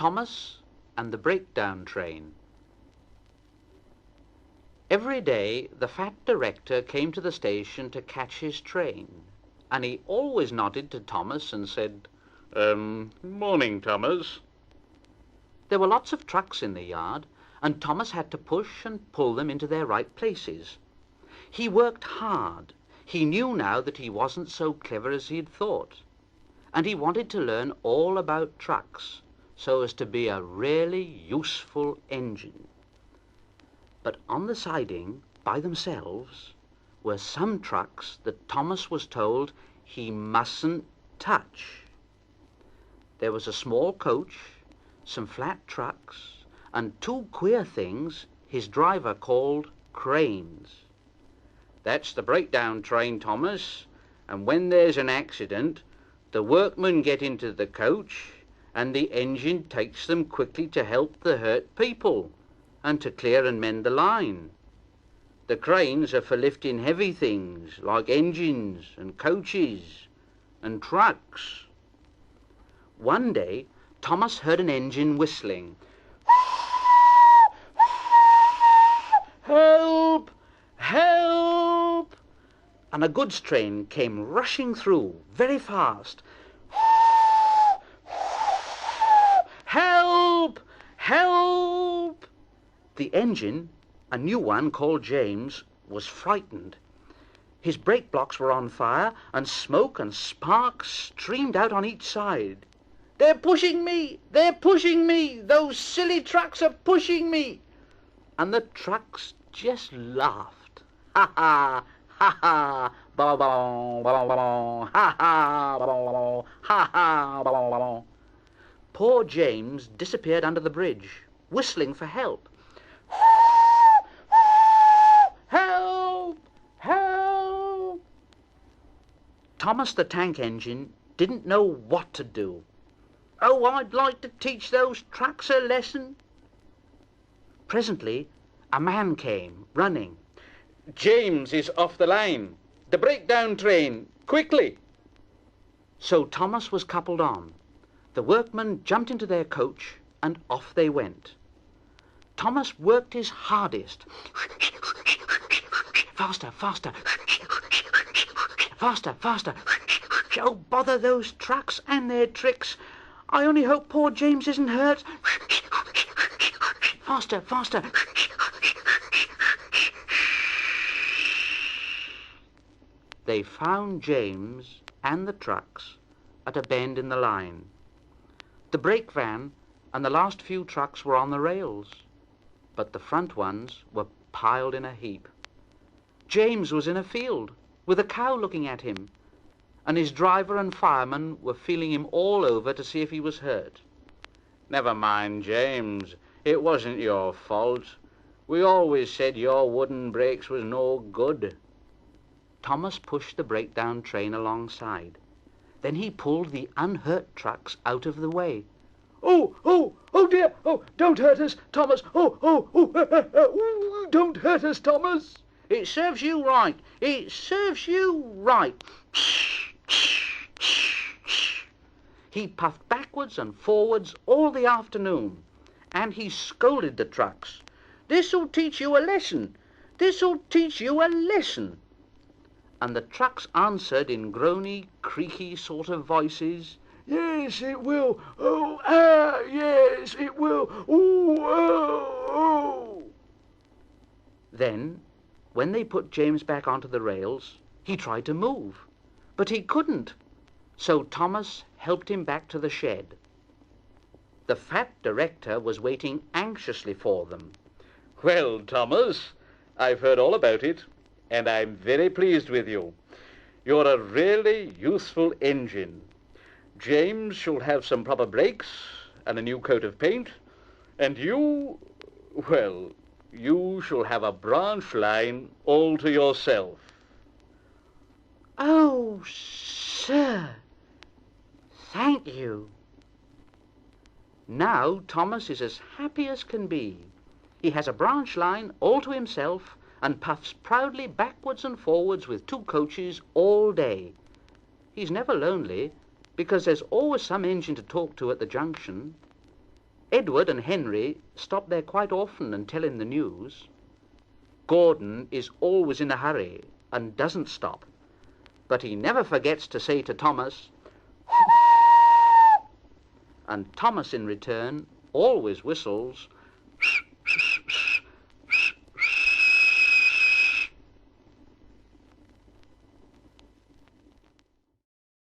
Thomas and the Breakdown Train. Every day the fat director came to the station to catch his train, and he always nodded to Thomas and said, "Morning, Thomas." There were lots of trucks in the yard, and Thomas had to push and pull them into their right places. He worked hard. He knew now that he wasn't so clever as he had thought, and he wanted to learn all about trucks so as to be a really useful engine. But on the siding, by themselves, were some trucks that Thomas was told he mustn't touch. There was a small coach, some flat trucks, and two queer things his driver called cranes. "That's the breakdown train, Thomas, and when there's an accident, the workmen get into the coach and the engine takes them quickly to help the hurt people and to clear and mend the line. The cranes are for lifting heavy things like engines and coaches and trucks." One day, Thomas heard an engine whistling. "Help! Help!" And a goods train came rushing through very fast. "Help! Help!" The engine, a new one called James, was frightened. His brake blocks were on fire, and smoke and sparks streamed out on each side. "They're pushing me! They're pushing me! Those silly trucks are pushing me!" And the trucks just laughed. "Ha ha! Ha ha! Ba ba ba ba ba! Ha ha! Ba ba ba! Ha ha! Ba ba ba!" Poor James disappeared under the bridge, whistling for help. "Help! Help!" Thomas the tank engine didn't know what to do. "Oh, I'd like to teach those trucks a lesson." Presently, a man came, running. "James is off the line. The breakdown train, quickly!" So Thomas was coupled on. The workmen jumped into their coach, and off they went. Thomas worked his hardest. Faster, faster, faster, faster. Oh, bother those trucks and their tricks. I only hope poor James isn't hurt. Faster, faster. They found James and the trucks at a bend in the line. The brake van and the last few trucks were on the rails, but the front ones were piled in a heap. James was in a field with a cow looking at him, and his driver and fireman were feeling him all over to see if he was hurt. "Never mind, James. It wasn't your fault. We always said your wooden brakes was no good." Thomas pushed the breakdown train alongside. Then he pulled the unhurt trucks out of the way. "Oh, oh, oh dear! Oh, don't hurt us, Thomas! Oh, oh, oh, don't hurt us, Thomas!" "It serves you right! It serves you right!" He puffed backwards and forwards all the afternoon, and he scolded the trucks. "This'll teach you a lesson! This'll teach you a lesson!" And the trucks answered in groany, creaky sort of voices, "Yes, it will. Oh, yes, it will. Oh, oh, oh." Then, when they put James back onto the rails, he tried to move, but he couldn't. So Thomas helped him back to the shed. The fat director was waiting anxiously for them. "Well, Thomas, I've heard all about it, and I'm very pleased with you. You're a really useful engine. James shall have some proper brakes and a new coat of paint, and you shall have a branch line all to yourself." "Oh, sir, thank you." Now Thomas is as happy as can be. He has a branch line all to himself and puffs proudly backwards and forwards with two coaches all day. He's never lonely, because there's always some engine to talk to at the junction. Edward and Henry stop there quite often and tell him the news. Gordon is always in a hurry and doesn't stop, but he never forgets to say to Thomas, and Thomas in return always whistles,